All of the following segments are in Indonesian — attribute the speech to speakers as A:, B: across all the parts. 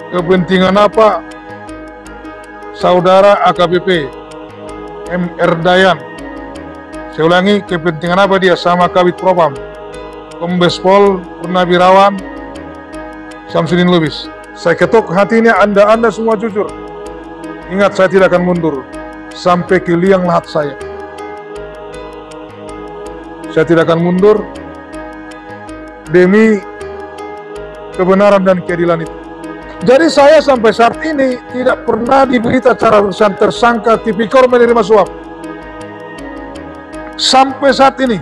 A: Kepentingan apa saudara AKBP MR Dayan? Saya ulangi, kepentingan apa dia sama Kabid Propam Kombes Pol Purnawirawan Syamsuddin Lubis? Saya ketuk hatinya Anda semua jujur. Ingat, saya tidak akan mundur sampai ke liang lahat saya. Saya tidak akan mundur demi kebenaran dan keadilan itu. Jadi saya sampai saat ini tidak pernah diberita cara tersangka tipikor menerima suap. Sampai saat ini.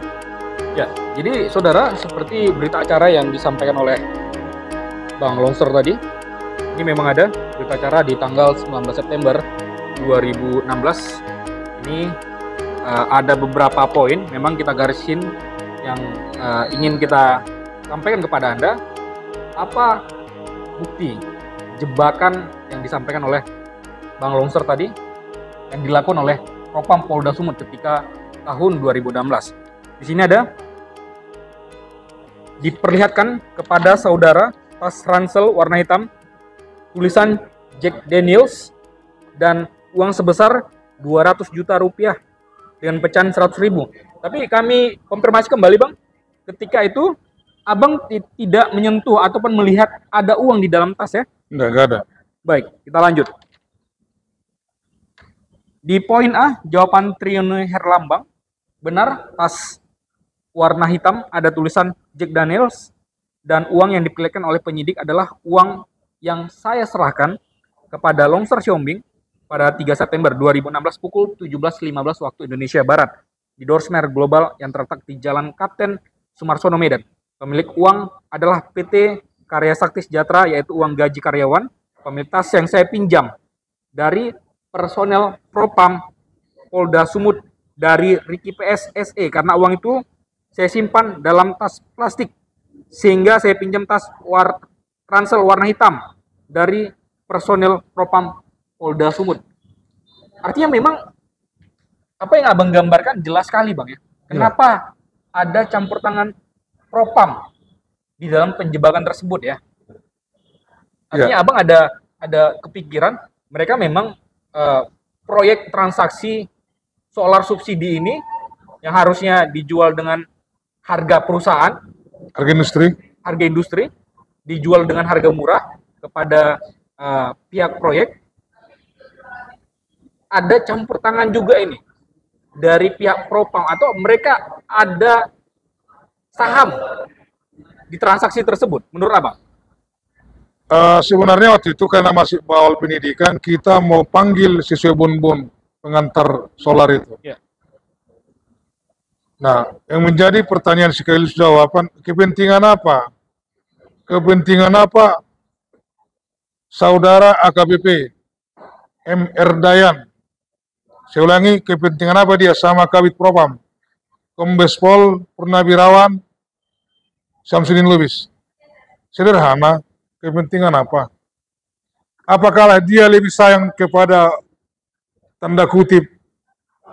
B: Ya, jadi saudara, seperti berita acara yang disampaikan oleh Bang Longser tadi, ini memang ada berita acara di tanggal 19 September 2016. Ini ada beberapa poin, memang kita garisin yang ingin kita sampaikan kepada Anda. Apa bukti jebakan yang disampaikan oleh Bang Longser tadi yang dilakukan oleh Propam Polda Sumut ketika tahun 2016. Di sini ada diperlihatkan kepada saudara tas ransel warna hitam, tulisan Jack Daniels dan uang sebesar 200 juta rupiah dengan pecahan 100.000. Tapi kami konfirmasi kembali, Bang, ketika itu Abang tidak menyentuh ataupun melihat ada uang di dalam tas ya?
A: Enggak ada.
B: Baik, kita lanjut. Di poin A, jawaban Triyono Herlambang, benar tas warna hitam ada tulisan Jack Daniels dan uang yang diperlihatkan oleh penyidik adalah uang yang saya serahkan kepada Longser Siombing pada 3 September 2016 pukul 17.15 waktu Indonesia Barat di Dorsmer Global yang terletak di Jalan Kapten Sumarsono, Medan. Pemilik uang adalah PT Karya Sakti Sejahtera, yaitu uang gaji karyawan. Pemilik tas yang saya pinjam dari personel Propam Polda Sumut dari Ricky PS SE, karena uang itu saya simpan dalam tas plastik, sehingga saya pinjam tas ransel warna hitam dari personel Propam Polda Sumut. Artinya memang apa yang Abang gambarkan jelas sekali, Bang ya. Kenapa ada campur tangan Propam di dalam penjebakan tersebut ya? Artinya Abang ada kepikiran mereka memang proyek transaksi solar subsidi ini yang harusnya dijual dengan harga perusahaan, harga industri dijual dengan harga murah kepada pihak proyek. Ada campur tangan juga ini dari pihak Propam, atau mereka ada saham di transaksi tersebut menurut Abang?
A: Sebenarnya waktu itu karena masih awal pendidikan, kita mau panggil siswa bun-bun pengantar solar itu.
B: Ya.
A: Nah, yang menjadi pertanyaan sekaligus jawaban, kepentingan apa? Kepentingan apa saudara AKBP MR Dayan? Saya ulangi, kepentingan apa dia sama Kabid Propam Kombes Pol Purnawirawan Syamsuddin Lubis? Sederhana, kepentingan apa? Apakah dia lebih sayang kepada tanda kutip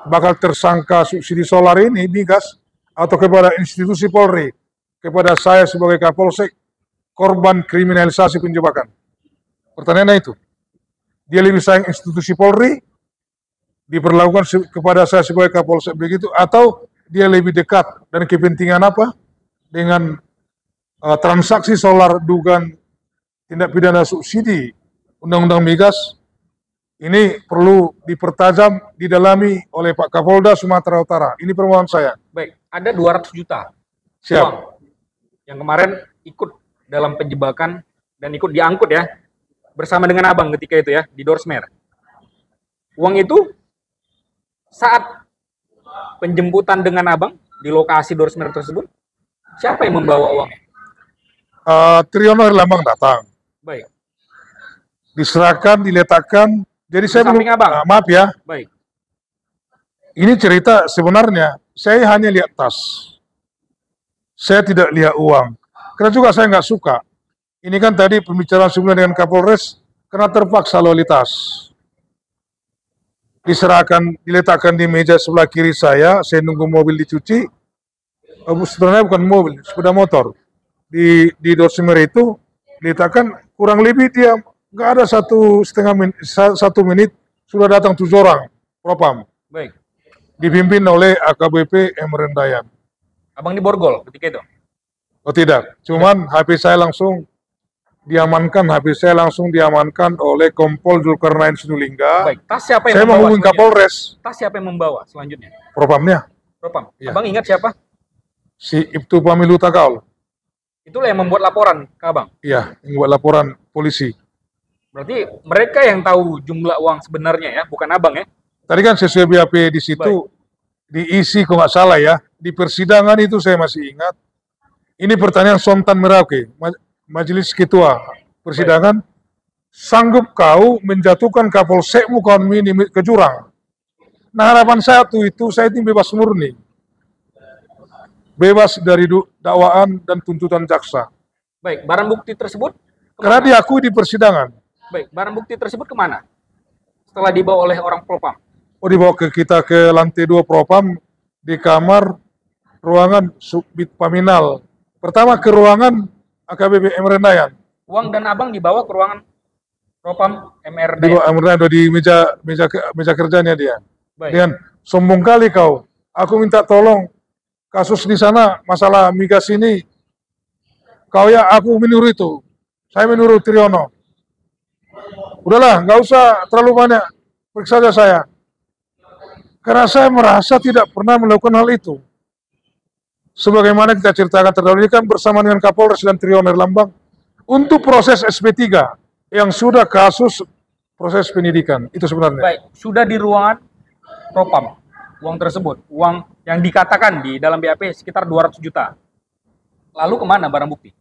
A: bakal tersangka subsidi solar ini, migas, atau kepada institusi Polri, kepada saya sebagai Kapolsek, korban kriminalisasi penjebakan? Pertanyaannya itu. Dia lebih sayang institusi Polri diperlakukan kepada saya sebagai Kapolsek begitu, atau dia lebih dekat dan kepentingan apa dengan transaksi solar dugaan tindak pidana subsidi Undang-Undang Migas? Ini perlu dipertajam, didalami oleh Pak Kapolda Sumatera Utara. Ini permohonan saya.
B: Baik, ada 200 juta
A: Siap.
B: uang yang kemarin ikut dalam penjebakan dan ikut diangkut ya bersama dengan Abang ketika itu ya di Dorsmer. Uang itu saat penjemputan dengan Abang di lokasi Dorsmer tersebut, siapa yang membawa uangnya?
A: Triyono Herlambang datang.
B: Baik.
A: Diserahkan, diletakkan. Jadi saya belum, maaf ya.
B: Baik.
A: Ini cerita sebenarnya saya hanya lihat tas. Saya tidak lihat uang. Karena juga saya nggak suka. Ini kan tadi pembicaraan sebelumnya dengan Kapolres, karena terpaksa lalu lintas. Diserahkan, diletakkan di meja sebelah kiri saya nunggu mobil dicuci. Sebenarnya bukan mobil, sepeda motor. Di Dorsmer itu diletakkan kurang lebih dia nggak ada satu menit sudah datang 7 orang propam
B: Baik.
A: dipimpin oleh AKBP M. Rendayan.
B: Abang di borgol ketika itu.
A: Oh tidak, cuman HP saya langsung diamankan, oleh Kompol Zulkarnain Sinulinga.
B: Baik. Tas siapa
A: Saya
B: yang membawa?
A: menghubungi Kapolres,
B: Tas siapa yang membawa selanjutnya?
A: propamnya,
B: Propam.
A: Iya.
B: Abang ingat siapa?
A: si Ibtu Pamilu Takaul.
B: Itulah yang membuat laporan ke abang.
A: Iya, yang buat laporan polisi.
B: Berarti mereka yang tahu jumlah uang sebenarnya ya, bukan abang ya?
A: Tadi kan sesuai BAP di situ diisi kok nggak salah ya. Di persidangan itu saya masih ingat. Ini pertanyaan Sontan Merauke, Majelis Ketua Persidangan, sanggup kau menjatuhkan Kapolsekmu kawan ini ke jurang? Nah harapan saya tuh itu, saya ini bebas murni. Bebas dari dakwaan dan tuntutan jaksa.
B: Baik, barang bukti tersebut
A: Karena
B: kemana?
A: diakui di persidangan.
B: Baik, barang bukti tersebut kemana? Setelah dibawa oleh orang propam.
A: Oh dibawa kita ke lantai 2 propam, di kamar ruangan Subbit Paminal. Pertama ke ruangan AKBP M. Rendayan.
B: Uang dan abang dibawa ke ruangan propam MRD.
A: Di M. Rendayan di meja kerjanya dia.
B: Baik.
A: Dengan sombong kali kau. Aku minta tolong kasus di sana masalah migas ini. Kau ya aku menyuruh itu. Saya menyuruh Triyono. Udahlah, nggak usah terlalu banyak. Periksa saja saya. Karena saya merasa tidak pernah melakukan hal itu. Sebagaimana kita ceritakan terdahulu, ini kan bersama dengan Kapolres dan Triyono Lambang untuk proses SP3 yang sudah kasus proses penyidikan. Itu sebenarnya.
B: Baik, sudah di ruangan propam. Uang tersebut, uang yang dikatakan di dalam BAP sekitar 200 juta. Lalu kemana barang bukti?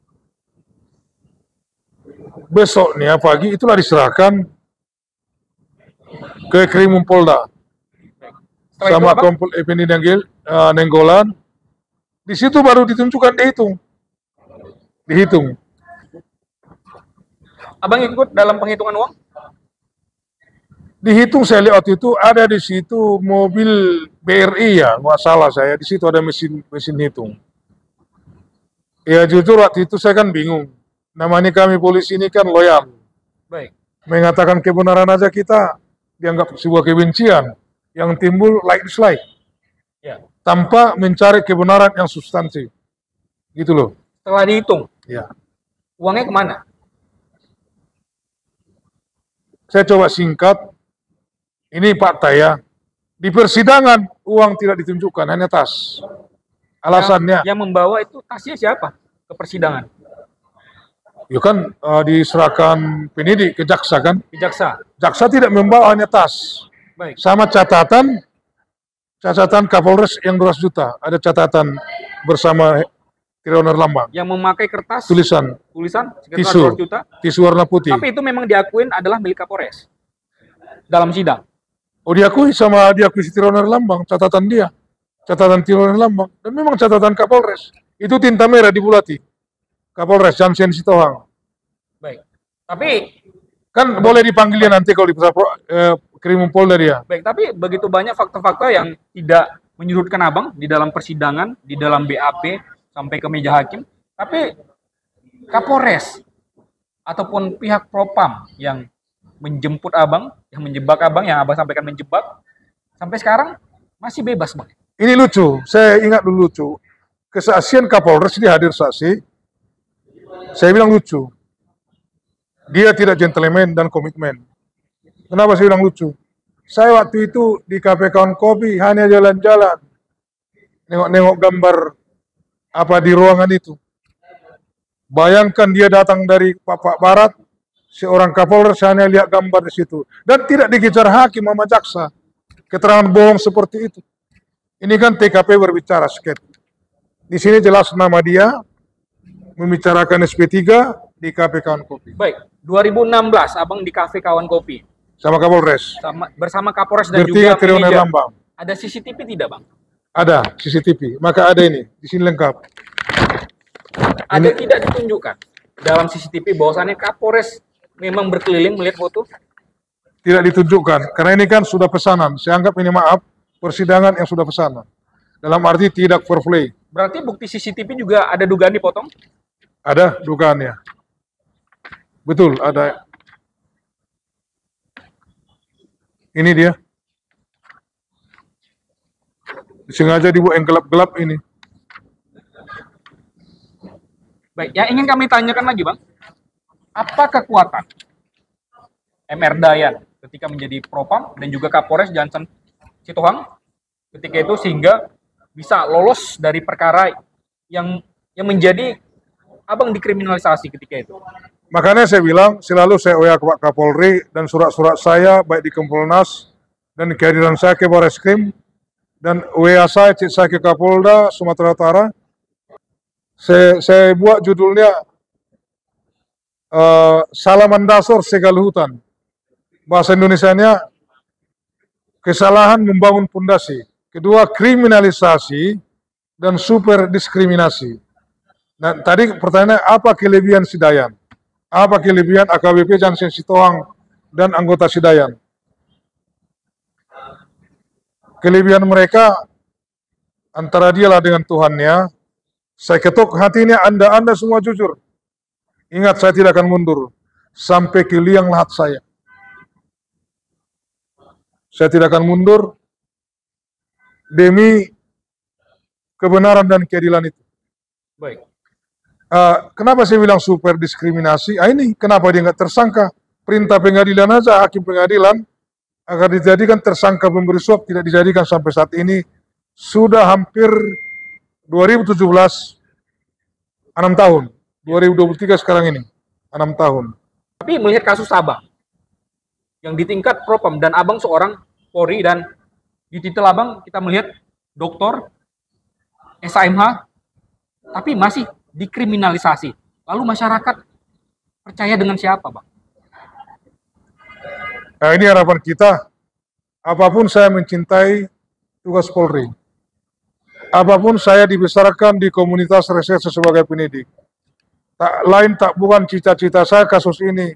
A: Besoknya pagi itulah diserahkan ke Krimumpolda
B: Setelah
A: sama
B: itu, Abang,
A: Kompol Effendi Nenggolan. Di situ baru ditunjukkan dihitung.
B: abang ikut dalam penghitungan uang?
A: Dihitung saya lihat waktu itu ada di situ mobil BRI ya, nggak salah saya. Di situ ada mesin hitung. Ya jujur waktu itu saya kan bingung. Namanya kami polisi ini kan loyal.
B: Baik.
A: Mengatakan kebenaran aja kita dianggap sebuah kebencian yang timbul like dislike.
B: Ya.
A: Tanpa mencari kebenaran yang substansi. Gitu loh.
B: Setelah dihitung,
A: Ya.
B: uangnya kemana?
A: Saya coba singkat. Ini fakta ya. Di persidangan uang tidak ditunjukkan, hanya tas. Alasannya,
B: Yang membawa itu tasnya siapa ke persidangan?
A: ya kan diserahkan penyidik ke jaksa kan.
B: Jaksa.
A: Jaksa tidak membawa hanya tas.
B: Baik.
A: Sama catatan Kapolres yang 200 juta. Ada catatan bersama Triyono Lambang.
B: Yang memakai kertas
A: Tulisan
B: sekitar
A: tisu
B: 200 juta.
A: Tisu warna putih.
B: Tapi itu memang diakuin adalah milik Kapolres dalam sidang.
A: Oh diakui si Triyono Lambang, catatan dia. Catatan Triyono Lambang. Dan memang catatan Kapolres. Itu tinta merah dibulati. Kapolres Jansen Sitohang.
B: Baik. Tapi
A: Kan boleh dipanggil dia nanti kalau di Krimumpolda dia.
B: baik, tapi begitu banyak fakta-fakta yang tidak menyudutkan abang di dalam persidangan, di dalam BAP sampai ke meja hakim. Tapi Kapolres ataupun pihak propam yang menjemput abang, yang menjebak abang, yang abang sampaikan menjebak, sampai sekarang masih bebas, bang.
A: Ini lucu, saya ingat dulu lucu. Kesaksian Kapolres, dia hadir saksi. Saya bilang lucu. Dia tidak gentleman dan komitmen. Kenapa saya bilang lucu? Saya waktu itu di kafe kawan kopi hanya jalan-jalan. Nengok-nengok gambar apa di ruangan itu. Bayangkan dia datang dari Papak Barat, seorang Kapolres hanya lihat gambar di situ. Dan tidak dikejar hakim sama jaksa. Keterangan bohong seperti itu. Ini kan TKP berbicara sket. Di sini jelas nama dia, membicarakan SP3 di kafe kawan kopi.
B: Baik, 2016 abang di kafe kawan kopi
A: Sama Kapolres.
B: bersama Kapolres dan
A: Bertiga
B: juga
A: Triyono
B: manajer.
A: Lambang.
B: Ada CCTV tidak, bang?
A: Ada CCTV. Maka ada ini. Di sini lengkap.
B: Ada tidak ditunjukkan dalam CCTV bahwasannya Kapolres memang berkeliling melihat foto?
A: Tidak ditunjukkan. Karena ini kan sudah pesanan. Saya anggap ini maaf. Persidangan yang sudah pesanan. Dalam arti tidak foreplay.
B: Berarti bukti CCTV juga ada dugaan dipotong?
A: Ada dugaannya. Betul, ada. Ini dia. Sengaja dibuat yang gelap-gelap ini.
B: Baik, yang ingin kami tanyakan lagi, Bang. Apa kekuatan MR Dayan ketika menjadi Propam dan juga Kapolres Johnson Sitohang ketika itu sehingga bisa lolos dari perkara yang menjadi Abang dikriminalisasi ketika itu?
A: Makanya saya bilang, selalu saya WA ke Pak Kapolri dan surat-surat saya, baik di Kompolnas dan kehadiran saya ke Barreskrim, dan WA saya, chat saya ke Kapolda Sumatera Utara. Saya buat judulnya Salaman Dasar Segala Hutan. Bahasa Indonesianya, kesalahan membangun pondasi. Kedua, kriminalisasi dan super diskriminasi. Nah, tadi pertanyaannya, apa kelebihan si Dayan? Apa kelebihan AKBP Johnson Sitohang dan anggota Sidayan? Kelebihan mereka antara dialah dengan Tuhannya. Saya ketuk hatinya, Anda semua jujur. Ingat, saya tidak akan mundur sampai ke liang lahat saya. Saya tidak akan mundur demi kebenaran dan keadilan itu.
B: Baik.
A: Kenapa saya bilang super diskriminasi? Ini kenapa dia nggak tersangka? Perintah pengadilan aja, hakim pengadilan agar dijadikan tersangka pemberi suap tidak dijadikan sampai saat ini. Sudah hampir 2017, 6 tahun. 2023 sekarang ini, 6 tahun.
B: Tapi melihat kasus Abang, yang di tingkat Propam dan Abang seorang Polri dan di titel Abang kita melihat doktor, SAMH, tapi masih dikriminalisasi. Lalu masyarakat percaya dengan siapa, Bang?
A: Nah, ini harapan kita. Apapun saya mencintai tugas Polri. Apapun saya dibesarkan di komunitas reserse sebagai penyidik. Tak bukan cita-cita saya kasus ini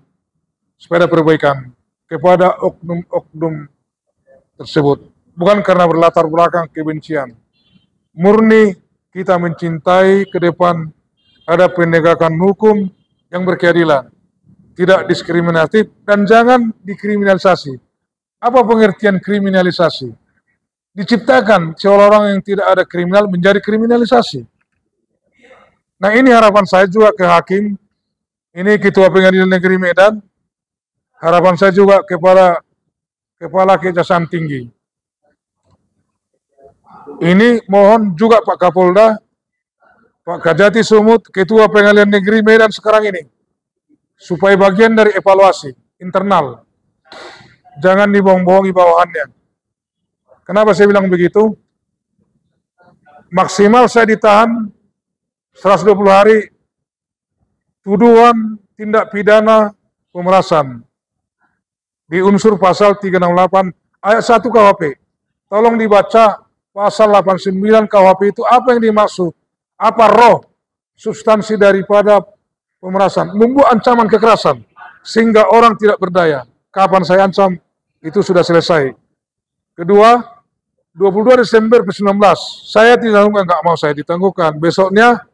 A: supaya perbaikan kepada oknum-oknum tersebut. Bukan karena berlatar belakang kebencian. Murni kita mencintai ke depan ada penegakan hukum yang berkeadilan, tidak diskriminatif, dan jangan dikriminalisasi. Apa pengertian kriminalisasi? Diciptakan seolah orang yang tidak ada kriminal menjadi kriminalisasi. Nah, ini harapan saya juga ke hakim, ini Ketua Pengadilan Negeri Medan, harapan saya juga kepada Kepala Kejaksaan Tinggi. Ini mohon juga Pak Kapolda, Pak Kajati Sumut, Ketua Pengadilan Negeri Medan sekarang ini, supaya bagian dari evaluasi internal, jangan dibohong-bohongi bawahannya. Kenapa saya bilang begitu? Maksimal saya ditahan 120 hari, tuduhan tindak pidana pemerasan di unsur pasal 368 ayat 1 KUHP. Tolong dibaca pasal 89 KUHP itu apa yang dimaksud? Apa roh substansi daripada pemerasan? Membuat ancaman kekerasan sehingga orang tidak berdaya. Kapan saya ancam, itu sudah selesai. Kedua, 22 Desember 2019, saya ditangguhkan, nggak mau saya ditangguhkan. Besoknya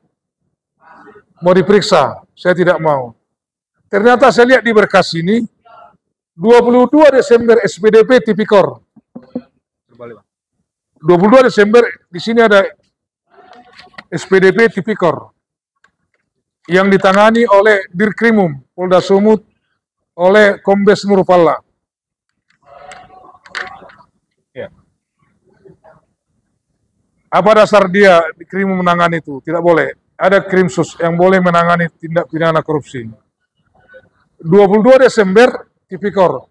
A: mau diperiksa, saya tidak mau. Ternyata saya lihat di berkas ini, 22 Desember SPDP Tipikor. 22 Desember di sini ada SPDP Tipikor yang ditangani oleh Dirkrimum Polda Sumut oleh Kombes Nurpalla. Ya. Apa dasar dia Dirkrimum menangani itu? Tidak boleh. Ada Krimsus yang boleh menangani tindak pidana korupsi. 22 Desember Tipikor.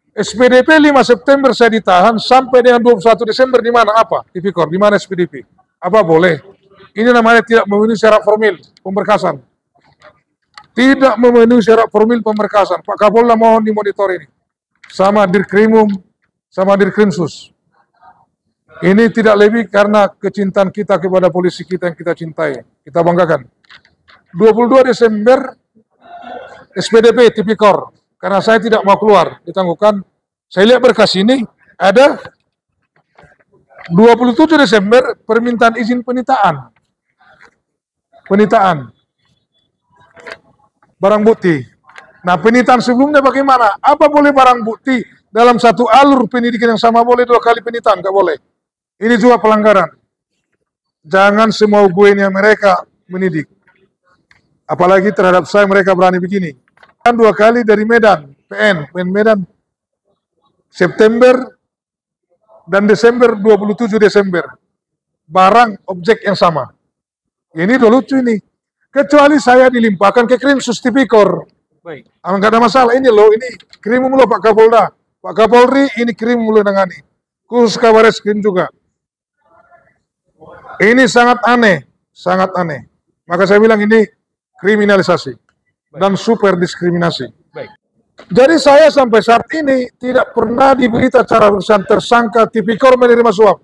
A: SPDP 5 September saya ditahan sampai dengan 21 Desember di mana? Apa? Tipikor, di mana SPDP? Apa boleh? Ini namanya tidak memenuhi syarat formil pemberkasan. Tidak memenuhi syarat formil pemberkasan. Pak Kapolda mohon dimonitor ini. Sama Dirkrimum, sama Dirkrimsus. Ini tidak lebih karena kecintaan kita kepada polisi kita yang kita cintai. Kita banggakan. 22 Desember SPDP Tipikor. Karena saya tidak mau keluar, ditangguhkan. Saya lihat berkas ini, ada 27 Desember permintaan izin penitaan. Penitaan. Barang bukti. Nah, penitaan sebelumnya bagaimana? Apa boleh barang bukti dalam satu alur pendidikan yang sama boleh 2 kali penyitaan, nggak boleh. Ini juga pelanggaran. Jangan semau buenya mereka mendidik. Apalagi terhadap saya mereka berani begini. Kan 2 kali dari Medan, PN Medan, September dan Desember, 27 Desember. Barang objek yang sama. Ini udah lucu ini. Kecuali saya dilimpahkan ke Krimsus Tipikor.
B: Baik.
A: Enggak ada masalah. Ini loh, ini Krimum loh Pak Kapolda. Pak Kapolri, ini Krimum loh nangani. Khusus Kabareskrim juga. Ini sangat aneh. Sangat aneh. Maka saya bilang ini kriminalisasi. Dan super diskriminasi.
B: Baik.
A: Jadi saya sampai saat ini tidak pernah diberita cara tersangka Tipikor menerima suap.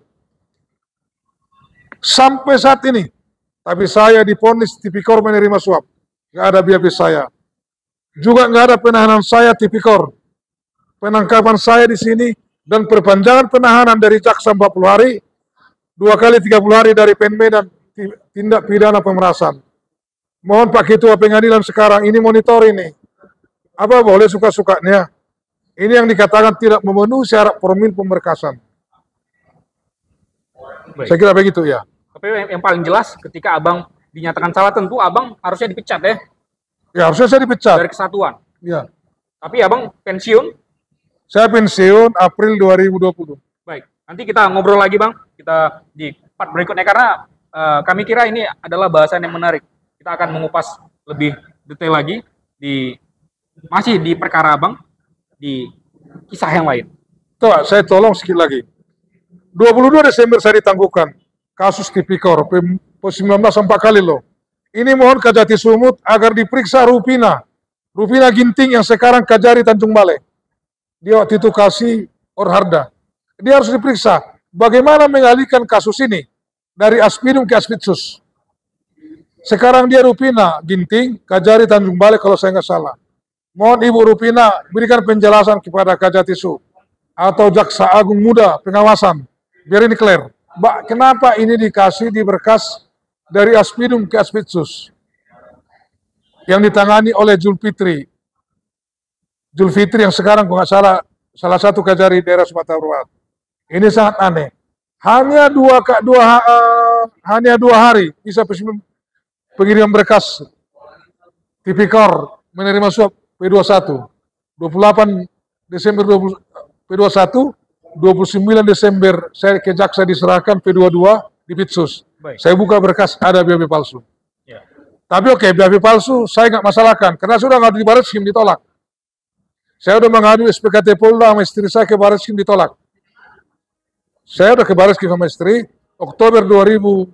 A: Sampai saat ini. Tapi saya divonis Tipikor menerima suap. Nggak ada BAP saya. Juga nggak ada penahanan saya Tipikor. Penangkapan saya di sini dan perpanjangan penahanan dari jaksa 40 hari, 2 kali 30 hari dari Medan tindak pidana pemerasan. Mohon Pak Ketua Pengadilan sekarang ini monitor ini. Apa boleh suka-sukanya? Ini yang dikatakan tidak memenuhi syarat formil pemberkasan.
B: Baik.
A: Saya kira begitu ya.
B: Tapi yang paling jelas ketika Abang dinyatakan salah tentu Abang harusnya dipecat ya
A: Ya harusnya saya dipecat.
B: dari kesatuan.
A: Ya.
B: Tapi Abang pensiun.
A: Saya pensiun April 2020.
B: Baik. Nanti kita ngobrol lagi Bang. Kita di part berikutnya karena kami kira ini adalah bahasan yang menarik. Kita akan mengupas lebih detail lagi masih di perkara Abang di kisah yang lain.
A: Tuh, saya tolong sedikit lagi. 22 Desember saya ditangguhkan. Kasus Tipikor, 19 4 kali loh. Ini mohon Kajati Sumut agar diperiksa Rupina. Rupina Ginting yang sekarang Kajari Tanjung Balai. Dia waktu itu kasih Orharda. Dia harus diperiksa. Bagaimana mengalihkan kasus ini dari Aspidum ke Aspidsus. Sekarang dia Rupina Ginting, Kajari Tanjung Balai kalau saya nggak salah. Mohon Ibu Rupina berikan penjelasan kepada Kajati Su atau Jaksa Agung Muda pengawasan. Biar ini clear. Mbak, kenapa ini dikasih di berkas dari Aspidum ke Aspidsus yang ditangani oleh Julfitri yang sekarang kalau nggak salah satu Kajari daerah Sumatera Barat. Ini sangat aneh. Hanya dua hari bisa pengiriman berkas Tipikor menerima suap P21. 28 Desember P21, 29 Desember saya ke jaksa diserahkan P22 di Pitsus.
B: Baik.
A: Saya buka berkas ada BAP palsu.
B: Ya.
A: Tapi oke, BAP palsu saya nggak masalahkan karena sudah ngadu di Barreskrim ditolak. Saya udah mengadu SPKT Polda sama istri saya ke Barreskrim ditolak. Saya udah ke Barreskrim sama istri Oktober 2019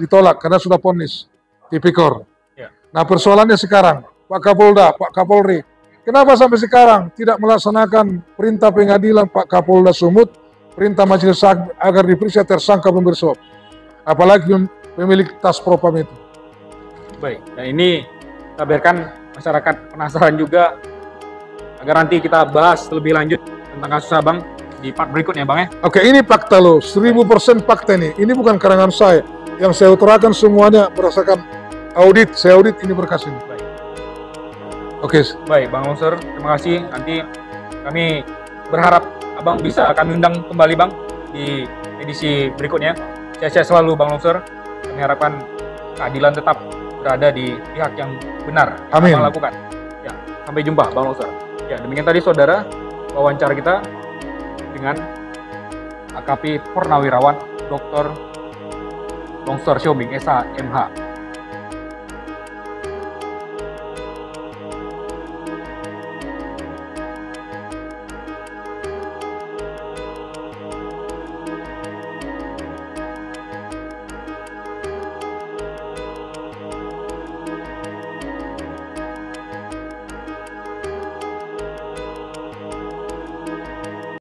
A: ditolak karena sudah vonis Tipikor.
B: Ya.
A: Nah persoalannya sekarang Pak Kapolda, Pak Kapolri, kenapa sampai sekarang tidak melaksanakan perintah pengadilan Pak Kapolda Sumut, perintah majelis hakim agar diperiksa tersangka pemberi suap, apalagi pemilik tas propam itu.
B: Baik, dan ini kita biarkan masyarakat penasaran juga agar nanti kita bahas lebih lanjut tentang kasus Abang di part berikutnya Bang ya.
A: Oke, ini fakta loh, 1000% fakta ini. Ini bukan karangan saya. Yang saya utarakan semuanya berdasarkan audit, saya audit ini berkas ini.
B: Baik.
A: Oke.
B: Baik, Bang Longser, terima kasih. Nanti kami berharap Abang bisa kami undang kembali Bang di edisi berikutnya. Sehat-sehat selalu Bang Longser. Kami harapkan keadilan tetap berada di pihak yang benar.
A: Amin.
B: Abang lakukan. Ya, sampai jumpa Bang Longser. Ya, demikian tadi saudara wawancara kita dengan AKP Purnawirawan Dr. Longser Siombing, SH, MH.